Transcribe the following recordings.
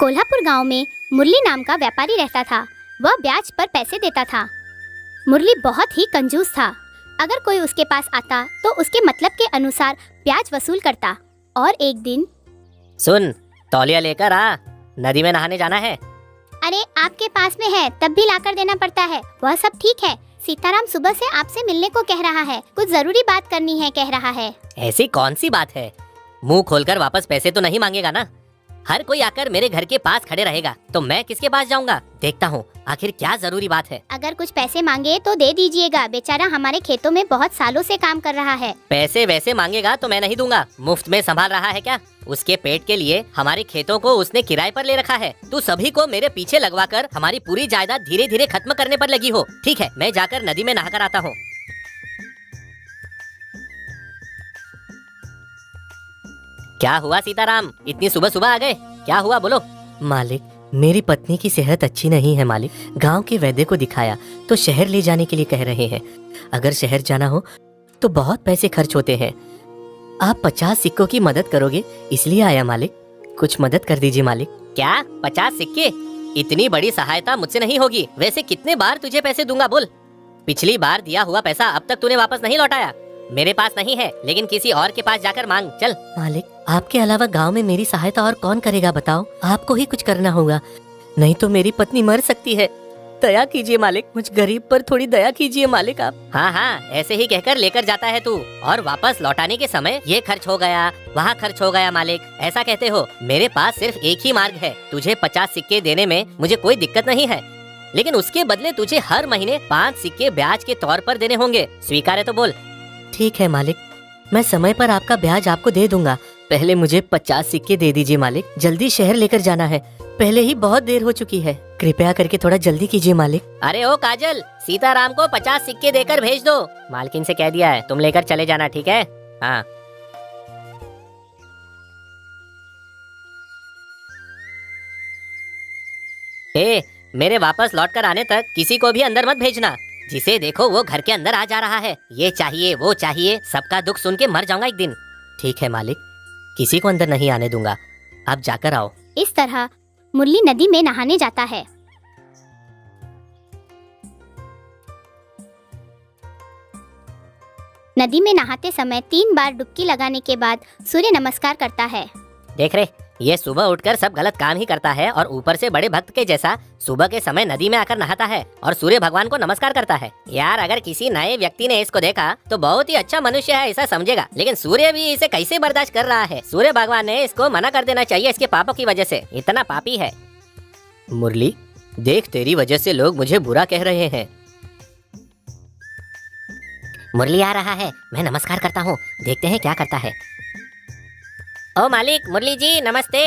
कोल्हापुर गांव में मुरली नाम का व्यापारी रहता था। वह ब्याज पर पैसे देता था। मुरली बहुत ही कंजूस था। अगर कोई उसके पास आता तो उसके मतलब के अनुसार ब्याज वसूल करता। और एक दिन, सुन, तौलिया लेकर आ, नदी में नहाने जाना है। अरे आपके पास में है तब भी लाकर देना पड़ता है। वह सब ठीक है, सीताराम सुबह से आपसे मिलने को कह रहा है, कुछ जरूरी बात करनी है कह रहा है। ऐसी कौन सी बात है? मुंह खोलकर वापस पैसे तो नहीं मांगेगा ना? हर कोई आकर मेरे घर के पास खड़े रहेगा तो मैं किसके पास जाऊंगा? देखता हूँ आखिर क्या जरूरी बात है। अगर कुछ पैसे मांगे तो दे दीजिएगा, बेचारा हमारे खेतों में बहुत सालों से काम कर रहा है। पैसे वैसे मांगेगा तो मैं नहीं दूंगा। मुफ्त में संभाल रहा है क्या? उसके पेट के लिए हमारे खेतों को उसने किराए पर ले रखा है। तू सभी को मेरे पीछे लगवाकर हमारी पूरी जायदाद धीरे धीरे खत्म करने पर लगी हो। ठीक है, मैं जाकर नदी में नहाकर आता हूँ। क्या हुआ सीताराम, इतनी सुबह सुबह आ गए? क्या हुआ बोलो। मालिक, मेरी पत्नी की सेहत अच्छी नहीं है मालिक। गांव के वैद्य को दिखाया तो शहर ले जाने के लिए कह रहे हैं। अगर शहर जाना हो तो बहुत पैसे खर्च होते हैं। आप 50 सिक्कों की मदद करोगे इसलिए आया मालिक। कुछ मदद कर दीजिए मालिक। क्या 50 सिक्के? इतनी बड़ी सहायता मुझसे नहीं होगी। वैसे कितने बार तुझे पैसे दूंगा बोल? पिछली बार दिया हुआ पैसा अब तक तूने वापस नहीं लौटाया। मेरे पास नहीं है, लेकिन किसी और के पास जाकर मांग चल। मालिक, आपके अलावा गांव में मेरी सहायता और कौन करेगा बताओ? आपको ही कुछ करना होगा, नहीं तो मेरी पत्नी मर सकती है। दया कीजिए मालिक, मुझ गरीब पर थोड़ी दया कीजिए मालिक आप। हाँ हाँ, ऐसे ही कहकर लेकर जाता है तू, और वापस लौटाने के समय ये खर्च हो गया, वहाँ खर्च हो गया मालिक, ऐसा कहते हो। मेरे पास सिर्फ एक ही मार्ग है, तुझे 50 सिक्के देने में मुझे कोई दिक्कत नहीं है, लेकिन उसके बदले तुझे हर महीने 5 सिक्के ब्याज के तौर पर देने होंगे। स्वीकार है तो बोल। ठीक है मालिक, मैं समय पर आपका ब्याज आपको दे दूंगा। पहले मुझे 50 सिक्के दे दीजिए मालिक, जल्दी शहर लेकर जाना है, पहले ही बहुत देर हो चुकी है। कृपया करके थोड़ा जल्दी कीजिए मालिक। अरे ओ काजल, सीताराम को 50 सिक्के देकर भेज दो। मालकिन से कह दिया है, तुम लेकर चले जाना, ठीक है? हाँ। मेरे वापस लौटकर आने तक किसी को भी अंदर मत भेजना। जिसे देखो वो घर के अंदर आ जा रहा है, ये चाहिए वो चाहिए, सबका दुख सुन के मर जाऊंगा एक दिन। ठीक है मालिक, किसी को अंदर नहीं आने दूंगा, आप जाकर आओ। इस तरह मुरली नदी में नहाने जाता है। नदी में नहाते समय 3 बार डुबकी लगाने के बाद सूर्य नमस्कार करता है। देख रहे, ये सुबह उठकर सब गलत काम ही करता है और ऊपर से बड़े भक्त के जैसा सुबह के समय नदी में आकर नहाता है और सूर्य भगवान को नमस्कार करता है। यार, अगर किसी नए व्यक्ति ने इसको देखा तो बहुत ही अच्छा मनुष्य है ऐसा समझेगा, लेकिन सूर्य भी इसे कैसे बर्दाश्त कर रहा है? सूर्य भगवान ने इसको मना कर देना चाहिए इसके पापों की वजह से, इतना पापी है। मुरली, देख तेरी वजह से लोग मुझे बुरा कह रहे हैं। मुरली आ रहा है, मैं नमस्कार करता हूँ, देखते हैं क्या करता है। ओ मालिक, मुरली जी नमस्ते।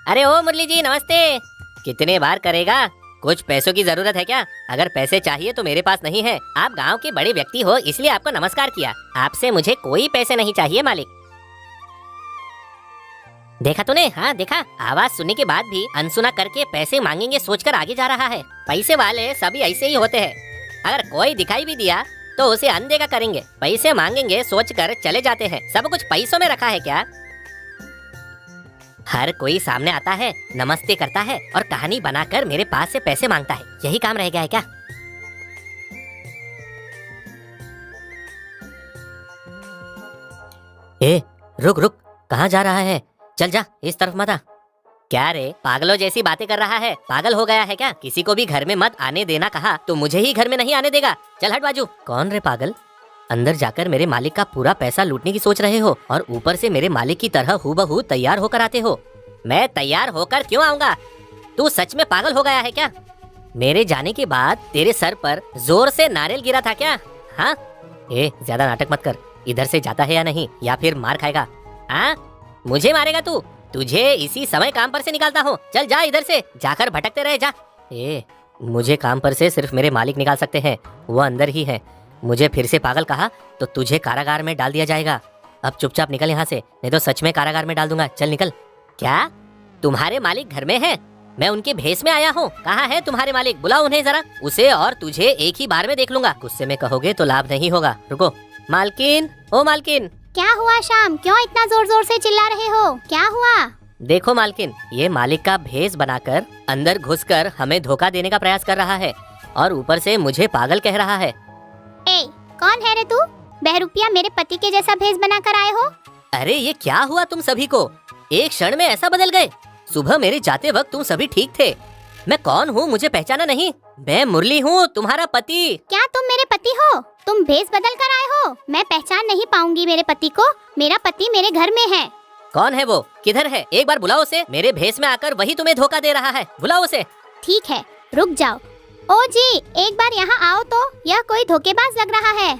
अरे ओ मुरली जी नमस्ते। कितने बार करेगा? कुछ पैसों की जरूरत है क्या? अगर पैसे चाहिए तो मेरे पास नहीं है। आप गांव के बड़े व्यक्ति हो इसलिए आपको नमस्कार किया, आपसे मुझे कोई पैसे नहीं चाहिए मालिक। देखा तूने? हाँ देखा, आवाज सुनने के बाद भी अनसुना करके पैसे मांगेंगे सोचकर आगे जा रहा है। पैसे वाले सभी ऐसे ही होते हैं, अगर कोई दिखाई भी दिया तो उसे अनदेखा करेंगे, पैसे मांगेंगे सोचकर चले जाते हैं। सब कुछ पैसों में रखा है क्या? हर कोई सामने आता है, नमस्ते करता है और कहानी बनाकर मेरे पास से पैसे मांगता है, यही काम रह गया है क्या? ए, रुक रुक, कहाँ जा रहा है? चल जा, इस तरफ मत आ। क्या रे, पागलों जैसी बातें कर रहा है? पागल हो गया है क्या? किसी को भी घर में मत आने देना कहा तो मुझे ही घर में नहीं आने देगा? चल हट बाजू। कौन रे पागल? अंदर जाकर मेरे मालिक का पूरा पैसा लूटने की सोच रहे हो और ऊपर से मेरे मालिक की तरह हूबहू तैयार होकर आते हो। मैं तैयार होकर क्यों आऊंगा? तू सच में पागल हो गया है क्या? मेरे जाने के बाद तेरे सर पर जोर से नारियल गिरा था क्या? हाँ? ज्यादा नाटक मत कर, इधर से जाता है या नहीं, या फिर मार खाएगा? हाँ? मुझे मारेगा तू? तुझे इसी समय काम पर से निकालता हूँ। चल जा इधर से, जाकर भटकते रहे जा। मुझे काम पर से सिर्फ मेरे मालिक निकाल सकते हैं, वो अंदर ही है। मुझे फिर से पागल कहा तो तुझे कारागार में डाल दिया जाएगा। अब चुपचाप निकल यहाँ से, नहीं तो सच में कारागार में डाल दूंगा। चल निकल। क्या तुम्हारे मालिक घर में हैं? मैं उनके भेष में आया हूँ। कहाँ है तुम्हारे मालिक? बुलाओ उन्हें जरा। उसे और तुझे एक ही बार में देख लूंगा। गुस्से में कहोगे तो लाभ नहीं होगा। रुको। मालकिन, ओ मालकिन। क्या हुआ श्याम, क्यों इतना जोर जोर से चिल्ला रहे हो? क्या हुआ? देखो मालकिन, ये मालिक का भेष बनाकर अंदर घुसकर हमें धोखा देने का प्रयास कर रहा है और ऊपर से मुझे पागल कह रहा है। ए, कौन है रे तू? बहरूपिया मेरे पति के जैसा भेष बनाकर आए हो? अरे ये क्या हुआ तुम सभी को? एक क्षण में ऐसा बदल गए। सुबह मेरे जाते वक्त तुम सभी ठीक थे। मैं कौन हूँ, मुझे पहचाना नहीं? मैं मुरली हूँ, तुम्हारा पति। क्या तुम मेरे पति हो? तुम भेष बदल कर आए हो? मैं पहचान नहीं पाऊंगी मेरे पति को। मेरा पति मेरे घर में है। कौन है वो? किधर है? एक बार बुलाओ उसे। मेरे भेष में आकर वही तुम्हें धोखा दे रहा है। बुलाओ उसे। ठीक है, रुक जाओ। ओ जी, एक बार यहाँ आओ तो। यह कोई धोखेबाज लग रहा है।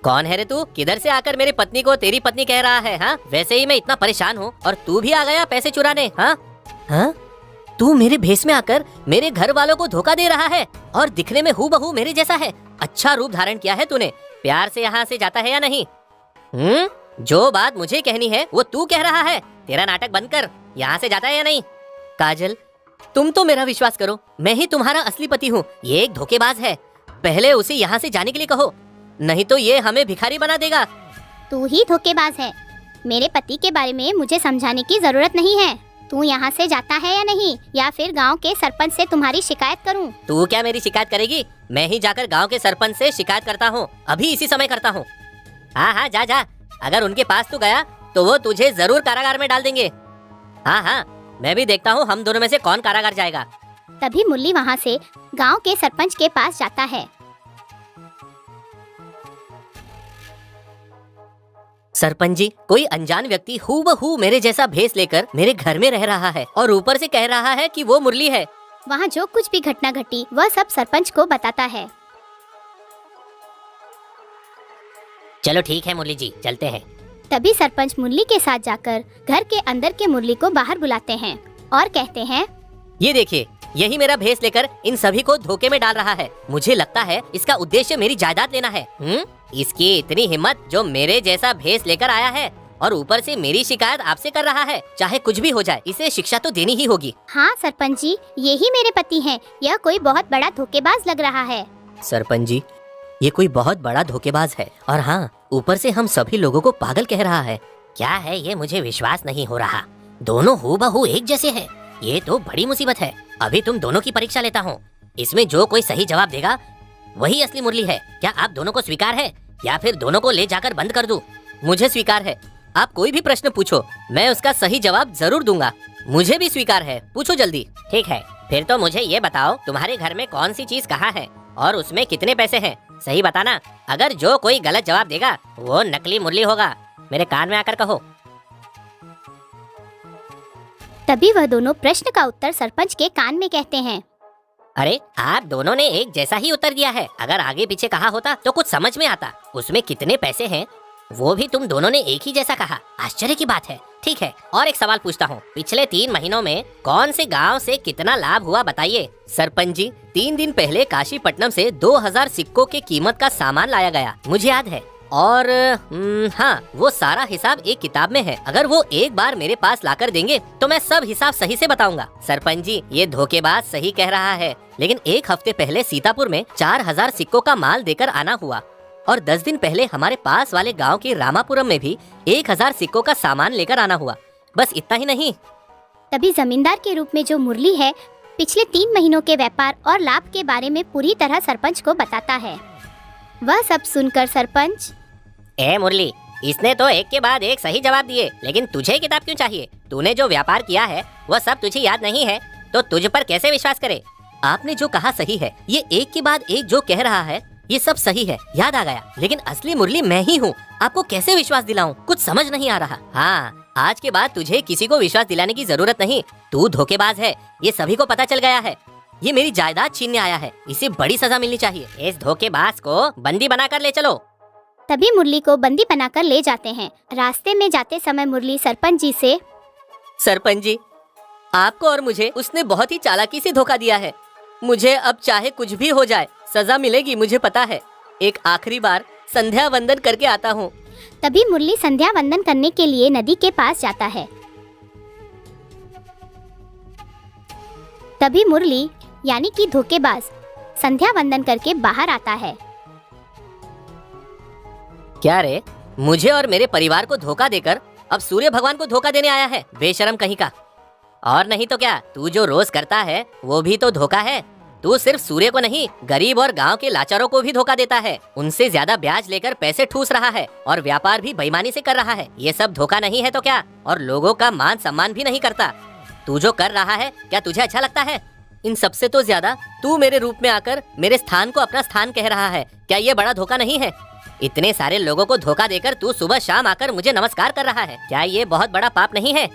कौन है रे तू? किधर से आकर मेरी पत्नी को तेरी पत्नी कह रहा है? हाँ, वैसे ही मैं इतना परेशान हूँ और तू भी आ गया पैसे चुराने। हाँ हाँ, तू मेरे भेष में आकर मेरे घर वालों को धोखा दे रहा है और दिखने में हूबहू मेरे जैसा है। अच्छा रूप धारण किया है तूने। प्यार से यहाँ से जाता है या नहीं? जो बात मुझे कहनी है वो तू कह रहा है। तेरा नाटक बंद कर। यहाँ से जाता है या नहीं? काजल, तुम तो मेरा विश्वास करो, मैं ही तुम्हारा असली पति हूँ। ये एक धोखेबाज है। पहले उसे यहाँ से जाने के लिए कहो, नहीं तो ये हमें भिखारी बना देगा। तू ही धोखेबाज है। मेरे पति के बारे में मुझे समझाने की जरूरत नहीं है। तू यहाँ से जाता है या नहीं, या फिर गांव के सरपंच से तुम्हारी शिकायत करूँ? तू क्या मेरी शिकायत करेगी? मैं ही जाकर गांव के सरपंच से शिकायत करता हूँ। अभी इसी समय करता हूँ। हाँ हाँ, जा जा। अगर उनके पास तू गया तो वो तुझे जरूर कारागार में डाल देंगे। हाँ हाँ, मैं भी देखता हूँ हम दोनों में से कौन कारागार जाएगा। तभी मुरली वहाँ से गांव के सरपंच के पास जाता है। सरपंच जी, कोई अनजान व्यक्ति हूबहू मेरे जैसा भेष लेकर मेरे घर में रह रहा है और ऊपर से कह रहा है कि वो मुरली है। वहाँ जो कुछ भी घटना घटी वह सब सरपंच को बताता है। चलो ठीक है मुरली जी, चलते हैं। तभी सरपंच मुरली के साथ जाकर घर के अंदर के मुरली को बाहर बुलाते हैं और कहते हैं, ये देखिए, यही मेरा भेष लेकर इन सभी को धोखे में डाल रहा है। मुझे लगता है इसका उद्देश्य मेरी जायदाद लेना है। इसकी इतनी हिम्मत जो मेरे जैसा भेष लेकर आया है और ऊपर से मेरी शिकायत आपसे कर रहा है। चाहे कुछ भी हो जाए, इसे शिक्षा तो देनी ही होगी। हाँ सरपंच जी, यही मेरे पति हैं। यह कोई बहुत बड़ा धोखेबाज लग रहा है। सरपंच जी, ये कोई बहुत बड़ा धोखेबाज है और हाँ, ऊपर से हम सभी लोगों को पागल कह रहा है। क्या है ये, मुझे विश्वास नहीं हो रहा। दोनों हूबहू एक जैसे हैं। ये तो बड़ी मुसीबत है। अभी तुम दोनों की परीक्षा लेता हूँ। इसमें जो कोई सही जवाब देगा वही असली मुरली है। क्या आप दोनों को स्वीकार है या फिर दोनों को ले जाकर बंद कर दूं? मुझे स्वीकार है। आप कोई भी प्रश्न पूछो, मैं उसका सही जवाब जरूर दूंगा। मुझे भी स्वीकार है, पूछो जल्दी। ठीक है, फिर तो मुझे ये बताओ, तुम्हारे घर में कौन सी चीज कहाँ है और उसमें कितने पैसे हैं? सही बताना। अगर जो कोई गलत जवाब देगा वो नकली मुरली होगा। मेरे कान में आकर कहो। तभी वह दोनों प्रश्न का उत्तर सरपंच के कान में कहते हैं। अरे, आप दोनों ने एक जैसा ही उत्तर दिया है। अगर आगे पीछे कहा होता तो कुछ समझ में आता। उसमें कितने पैसे हैं वो भी तुम दोनों ने एक ही जैसा कहा। आश्चर्य की बात है। ठीक है, और एक सवाल पूछता हूँ। पिछले 3 महीनों में कौन से गांव से कितना लाभ हुआ, बताइए। सरपंच जी, 3 दिन पहले काशीपट्टनम से 2000 सिक्कों के कीमत का सामान लाया गया, मुझे याद है। और हाँ, वो सारा हिसाब एक किताब में है। अगर वो एक बार मेरे पास लाकर देंगे तो मैं सब हिसाब सही से बताऊंगा। सरपंच जी, ये धोखेबाज सही कह रहा है, लेकिन 1 हफ्ते पहले सीतापुर में 4000 सिक्कों का माल देकर आना हुआ और 10 दिन पहले हमारे पास वाले गांव के रामापुरम में भी 1000 सिक्कों का सामान लेकर आना हुआ। बस इतना ही नहीं। तभी जमींदार के रूप में जो मुरली है पिछले 3 महीनों के व्यापार और लाभ के बारे में पूरी तरह सरपंच को बताता है। वह सब सुनकर सरपंच, ए मुरली, इसने तो एक के बाद एक सही जवाब दिए, लेकिन तुझे किताब क्यों चाहिए? तूने जो व्यापार किया है वो सब तुझे याद नहीं है तो तुझ पर कैसे विश्वास करे? आपने जो कहा सही है। ये एक के बाद एक जो कह रहा है ये सब सही है, याद आ गया। लेकिन असली मुरली मैं ही हूँ। आपको कैसे विश्वास दिलाऊं? कुछ समझ नहीं आ रहा। हाँ, आज के बाद तुझे किसी को विश्वास दिलाने की जरूरत नहीं। तू धोखेबाज है, ये सभी को पता चल गया है। ये मेरी जायदाद छीनने आया है, इसे बड़ी सजा मिलनी चाहिए। इस धोखेबाज को बंदी बनाकर ले चलो। तभी मुरली को बंदी बनाकर ले जाते हैं। रास्ते में जाते समय मुरली सरपंच जी से, सरपंच जी, आपको और मुझे उसने बहुत ही चालाकी से धोखा दिया है। मुझे अब चाहे कुछ भी हो जाए सजा मिलेगी, मुझे पता है। एक आखिरी बार संध्या वंदन करके आता हूँ। तभी मुरली संध्या वंदन करने के लिए नदी के पास जाता है। तभी मुरली यानी कि धोखेबाज संध्या वंदन करके बाहर आता है। क्या रे, मुझे और मेरे परिवार को धोखा देकर अब सूर्य भगवान को धोखा देने आया है, बेशरम कहीं का। और नहीं तो क्या, तू जो रोज करता है वो भी तो धोखा है। तू सिर्फ सूर्य को नहीं, गरीब और गांव के लाचारों को भी धोखा देता है। उनसे ज्यादा ब्याज लेकर पैसे ठूस रहा है और व्यापार भी बेईमानी से कर रहा है। ये सब धोखा नहीं है तो क्या? और लोगों का मान सम्मान भी नहीं करता। तू जो कर रहा है क्या तुझे अच्छा लगता है? इन सबसे तो ज्यादा तू मेरे रूप में आकर मेरे स्थान को अपना स्थान कह रहा है। क्या ये बड़ा धोखा नहीं है? इतने सारे लोगों को धोखा देकर तू सुबह शाम आकर मुझे नमस्कार कर रहा है। क्या ये बहुत बड़ा पाप नहीं है?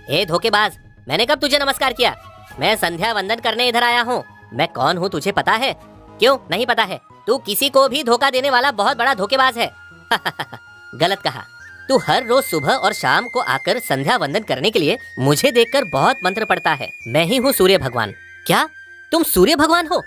ए धोखेबाज, मैंने कब तुझे नमस्कार किया? मैं संध्या वंदन करने इधर आया हूँ। मैं कौन हूँ तुझे पता है? क्यों नहीं पता है? तू किसी को भी धोखा देने वाला बहुत बड़ा धोखेबाज है। गलत कहा। तू हर रोज सुबह और शाम को आकर संध्या वंदन करने के लिए मुझे देखकर बहुत मंत्र पढ़ता है। मैं ही हूँ सूर्य भगवान। क्या तुम सूर्य भगवान हो?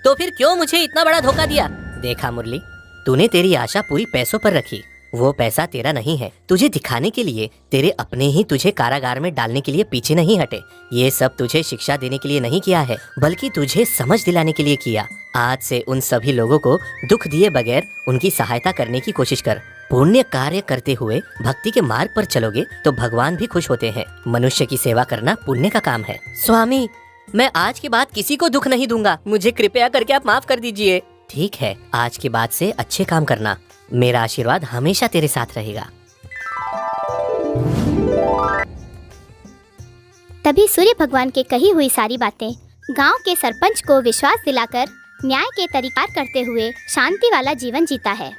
तो फिर क्यों मुझे इतना बड़ा धोखा दिया? देखा मुरली, तूने तेरी आशा पूरी पैसों पर रखी। वो पैसा तेरा नहीं है। तुझे दिखाने के लिए तेरे अपने ही तुझे कारागार में डालने के लिए पीछे नहीं हटे। ये सब तुझे शिक्षा देने के लिए नहीं किया है, बल्कि तुझे समझ दिलाने के लिए किया। आज से उन सभी लोगों को दुख दिए बगैर उनकी सहायता करने की कोशिश कर। पुण्य कार्य करते हुए भक्ति के मार्ग पर चलोगे तो भगवान भी खुश होते हैं। मनुष्य की सेवा करना पुण्य का काम है। स्वामी, मैं आज के बाद किसी को दुख नहीं दूंगा। मुझे कृपया करके आप माफ कर दीजिए। ठीक है, आज के बाद से अच्छे काम करना। मेरा आशीर्वाद हमेशा तेरे साथ रहेगा। तभी सूर्य भगवान के कही हुई सारी बातें गांव के सरपंच को विश्वास दिलाकर न्याय के तरीकार करते हुए शांति वाला जीवन जीता है।